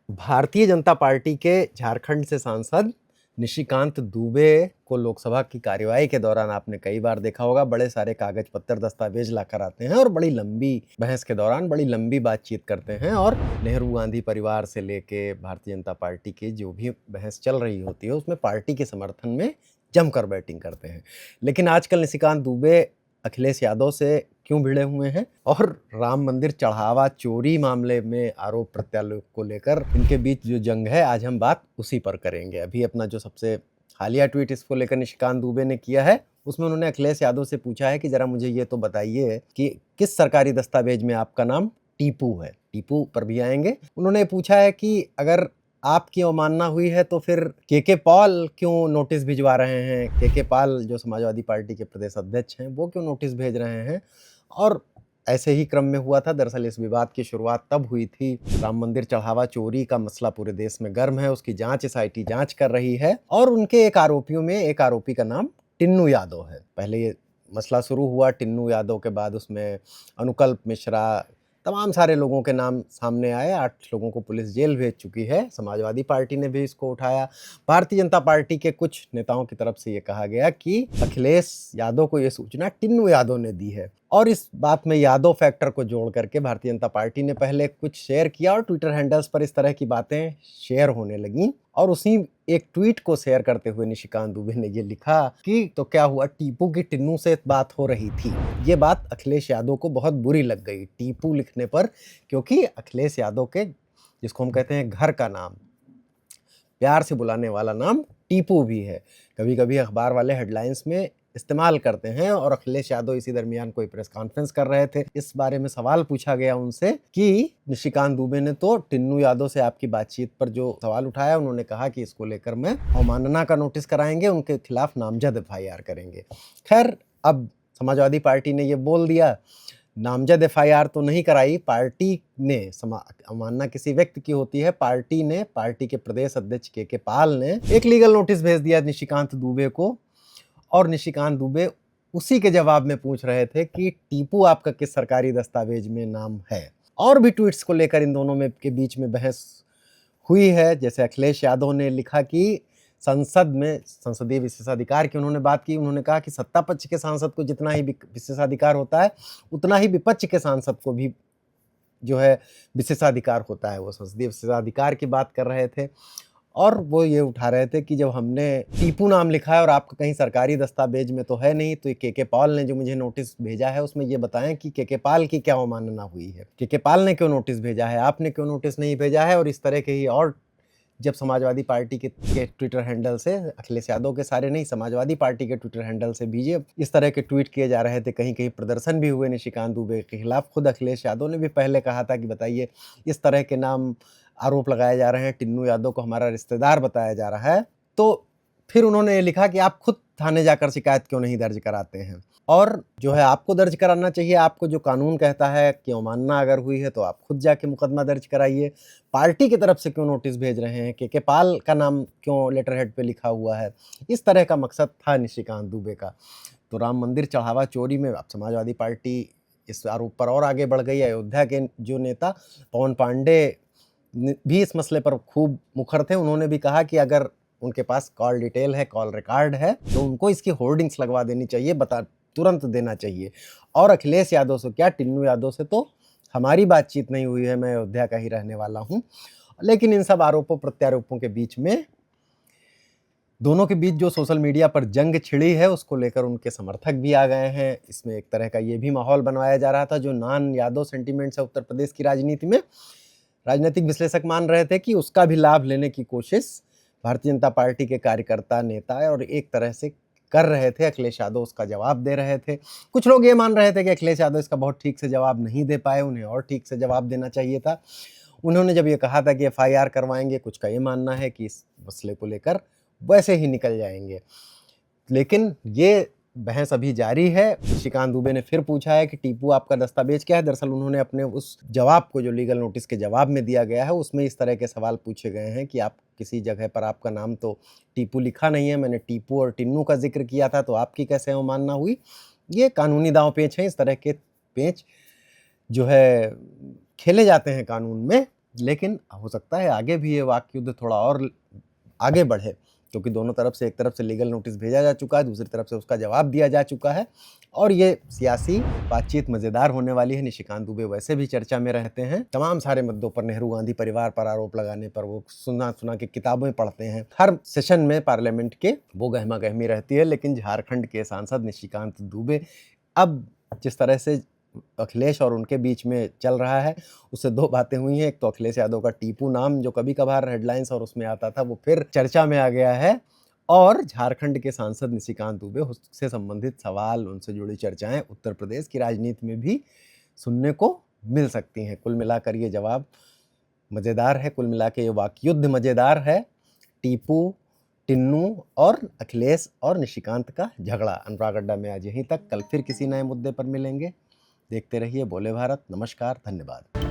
Bharatiya Janata party के झारखंड से सांसद निशिकांत दुबे को लोकसभा की कार्यवाही के दौरान आपने कई बार देखा होगा, बड़े सारे कागज पत्तर दस्तावेज लाकर आते हैं और बड़ी लंबी बहस के दौरान बड़ी लंबी बातचीत करते हैं और नेहरू गांधी परिवार से लेके भारतीय जनता पार्टी की जो भी बहस चल रही होती है उसमें पार्टी के समर्थन में जमकर बैटिंग करते हैं। लेकिन आजकल निशिकांत दुबे अखिलेश यादव से क्यों भिड़े हुए हैं और राम मंदिर चढ़ावा चोरी मामले में आरोप प्रत्यारोप को लेकर इनके बीच जो जंग है, आज हम बात उसी पर करेंगे। अभी अपना जो सबसे हालिया ट्वीट इसको लेकर निशिकांत दुबे ने किया है, उसमें उन्होंने अखिलेश यादव से पूछा है कि जरा मुझे ये तो बताइए कि किस सरकारी दस्तावेज में आपका नाम टीपू है। टीपू पर भी आएंगे। उन्होंने पूछा है कि अगर आपकी अवमानना हुई है तो फिर के पॉल क्यों नोटिस भिजवा रहे हैं, के पॉल जो समाजवादी पार्टी के प्रदेश अध्यक्ष हैं वो क्यों नोटिस भेज रहे हैं। और ऐसे ही क्रम में हुआ था। दरअसल इस विवाद की शुरुआत तब हुई थी, राम मंदिर चढ़ावा चोरी का मसला पूरे देश में गर्म है, उसकी जांच SIT जांच कर रही है और उनके एक आरोपियों में एक आरोपी का नाम टिन्नू यादव है। पहले ये मसला शुरू हुआ टिन्नू यादव के बाद उसमें अनुकल्प मिश्रा, तमाम सारे लोगों के नाम सामने आए। 8 लोगों को पुलिस जेल भेज चुकी है। समाजवादी पार्टी ने भी इसको उठाया। भारतीय जनता पार्टी के कुछ नेताओं की तरफ से ये कहा गया कि अखिलेश यादव को ये सूचना टिन्नू यादव ने दी है और इस बात में यादव फैक्टर को जोड़ करके भारतीय जनता पार्टी ने पहले कुछ शेयर किया और ट्विटर हैंडल्स पर इस तरह की बातें शेयर होने लगी। और उसी एक ट्वीट को शेयर करते हुए निशिकांत दुबे ने ये लिखा कि तो क्या हुआ, टीपू की टिन्नू से बात हो रही थी। ये बात अखिलेश यादव को बहुत बुरी लग गई टीपू लिखने पर, क्योंकि अखिलेश यादव के जिसको हम कहते हैं घर का नाम, प्यार से बुलाने वाला नाम टीपू भी है। कभी कभी अखबार वाले हेडलाइंस में इस्तेमाल करते हैं। और अखिलेश यादव इसी दरमियान कोई प्रेस कॉन्फ्रेंस कर रहे थे। इस बारे में सवाल पूछा गया उनसे कि निशिकांत दुबे ने तो टिन्नू यादव से आपकी बातचीत पर जो सवाल उठाया, उन्होंने कहा कि इसको लेकर मैं अवमानना का नोटिस कराएंगे, उनके खिलाफ नामजद FIR करेंगे। खैर, अब समाजवादी पार्टी ने ये बोल दिया, नामजद FIR तो नहीं कराई पार्टी ने। अवमानना किसी व्यक्ति की होती है, पार्टी ने, पार्टी के प्रदेश अध्यक्ष के पाल ने एक लीगल नोटिस भेज दिया निशिकांत दुबे को। और निशिकांत दुबे उसी के जवाब में पूछ रहे थे कि टीपू आपका किस सरकारी दस्तावेज में नाम है। और भी ट्वीट्स को लेकर इन दोनों में के बीच में बहस हुई है। जैसे अखिलेश यादव ने लिखा कि संसद में संसदीय विशेषाधिकार की उन्होंने बात की। उन्होंने कहा कि सत्ता पक्ष के सांसद को जितना ही विशेषाधिकार होता है उतना ही विपक्ष के सांसद को भी जो है विशेषाधिकार होता है। वो संसदीय विशेषाधिकार की बात कर रहे थे और वो ये उठा रहे थे कि जब हमने टीपू नाम लिखा है और आपका कहीं सरकारी दस्तावेज में तो है नहीं, तो के पॉल ने जो मुझे नोटिस भेजा है उसमें ये बताएं कि के पॉल की क्या अवमानना हुई है, के पॉल ने क्यों नोटिस भेजा है, आपने क्यों नोटिस नहीं भेजा है। और इस तरह के ही और जब समाजवादी पार्टी के ट्विटर हैंडल से, अखिलेश यादव के सारे नहीं, समाजवादी पार्टी के ट्विटर हैंडल से भी इस तरह के ट्वीट किए जा रहे थे। कहीं कहीं प्रदर्शन भी हुए निशिकांत दुबे के खिलाफ। खुद अखिलेश यादव ने भी पहले कहा था कि बताइए, इस तरह के नाम आरोप लगाए जा रहे हैं, टिन्नू यादव को हमारा रिश्तेदार बताया जा रहा है। तो फिर उन्होंने ये लिखा कि आप खुद थाने जाकर शिकायत क्यों नहीं दर्ज कराते हैं। और जो है आपको दर्ज कराना चाहिए। आपको जो कानून कहता है कि अवमानना अगर हुई है तो आप खुद जाके मुकदमा दर्ज कराइए। पार्टी की तरफ से क्यों नोटिस भेज रहे हैं, के पाल का नाम क्यों लेटर हेड पे लिखा हुआ है। इस तरह का मकसद था निशिकांत दुबे का। तो राम मंदिर चढ़ावा चोरी में अब समाजवादी पार्टी इस आरोप पर और आगे बढ़ गई। अयोध्या के जो नेता पवन पांडे भी इस मसले पर खूब मुखर थे। उन्होंने भी कहा कि अगर उनके पास कॉल डिटेल है, कॉल रिकॉर्ड है, तो उनको इसकी होर्डिंग्स लगवा देनी चाहिए, तुरंत देना चाहिए। और अखिलेश यादव से क्या, टिन्नू यादव से तो हमारी बातचीत नहीं हुई है, मैं अयोध्या का ही रहने वाला हूं। लेकिन इन सब आरोपों प्रत्यारोपों के बीच में दोनों के बीच जो सोशल मीडिया पर जंग छिड़ी है, उसको लेकर उनके समर्थक भी आ गए हैं। इसमें एक तरह का ये भी माहौल बनवाया जा रहा था, जो नॉन यादव सेंटीमेंट्स है उत्तर प्रदेश की राजनीति में, राजनीतिक विश्लेषक मान रहे थे कि उसका भी लाभ लेने की कोशिश भारतीय जनता पार्टी के कार्यकर्ता, नेता और एक तरह से कर रहे थे। अखिलेश यादव उसका जवाब दे रहे थे। कुछ लोग ये मान रहे थे कि अखिलेश यादव इसका बहुत ठीक से जवाब नहीं दे पाए, उन्हें और ठीक से जवाब देना चाहिए था। उन्होंने जब ये कहा था कि FIR करवाएंगे, कुछ का ये मानना है कि इस मसले को लेकर वैसे ही निकल जाएंगे। लेकिन ये बहस अभी जारी है। निशिकांत दुबे ने फिर पूछा है कि टीपू आपका दस्तावेज क्या है। दरअसल उन्होंने अपने उस जवाब को जो लीगल नोटिस के जवाब में दिया गया है उसमें इस तरह के सवाल पूछे गए हैं कि आप किसी जगह पर आपका नाम तो टीपू लिखा नहीं है, मैंने टीपू और टिन्नू का जिक्र किया था, तो आपकी कैसे अवमानना हुई। ये कानूनी दांव पेच हैं। इस तरह के पेच जो है खेले जाते हैं कानून में, लेकिन हो सकता है आगे भी ये वाक युद्ध थोड़ा और आगे बढ़े, क्योंकि दोनों तरफ से, एक तरफ से लीगल नोटिस भेजा जा चुका है, दूसरी तरफ से उसका जवाब दिया जा चुका है और ये सियासी बातचीत मज़ेदार होने वाली है। निशिकांत दुबे वैसे भी चर्चा में रहते हैं, तमाम सारे मुद्दों पर, नेहरू गांधी परिवार पर आरोप लगाने पर वो सुना के किताबें पढ़ते हैं, हर सेशन में पार्लियामेंट के वो गहमा गहमी रहती है। लेकिन झारखंड के सांसद निशिकांत दुबे अब जिस तरह से अखिलेश और उनके बीच में चल रहा है, उससे दो बातें हुई हैं। एक तो अखिलेश यादव का टीपू नाम जो कभी कभार हेडलाइंस और उसमें आता था, वो फिर चर्चा में आ गया है और झारखंड के सांसद निशिकांत दुबे, उससे संबंधित सवाल, उनसे जुड़ी चर्चाएं उत्तर प्रदेश की राजनीति में भी सुनने को मिल सकती हैं। कुल मिलाकर ये जवाब मज़ेदार है, कुल मिला के ये वाकयुद्ध मज़ेदार है। टीपू, टिन्नू और अखिलेश और निशिकांत का झगड़ा। अनुराग अड्डा में आज यहीं तक, कल फिर किसी नए मुद्दे पर मिलेंगे। देखते रहिए बोले भारत। नमस्कार, धन्यवाद।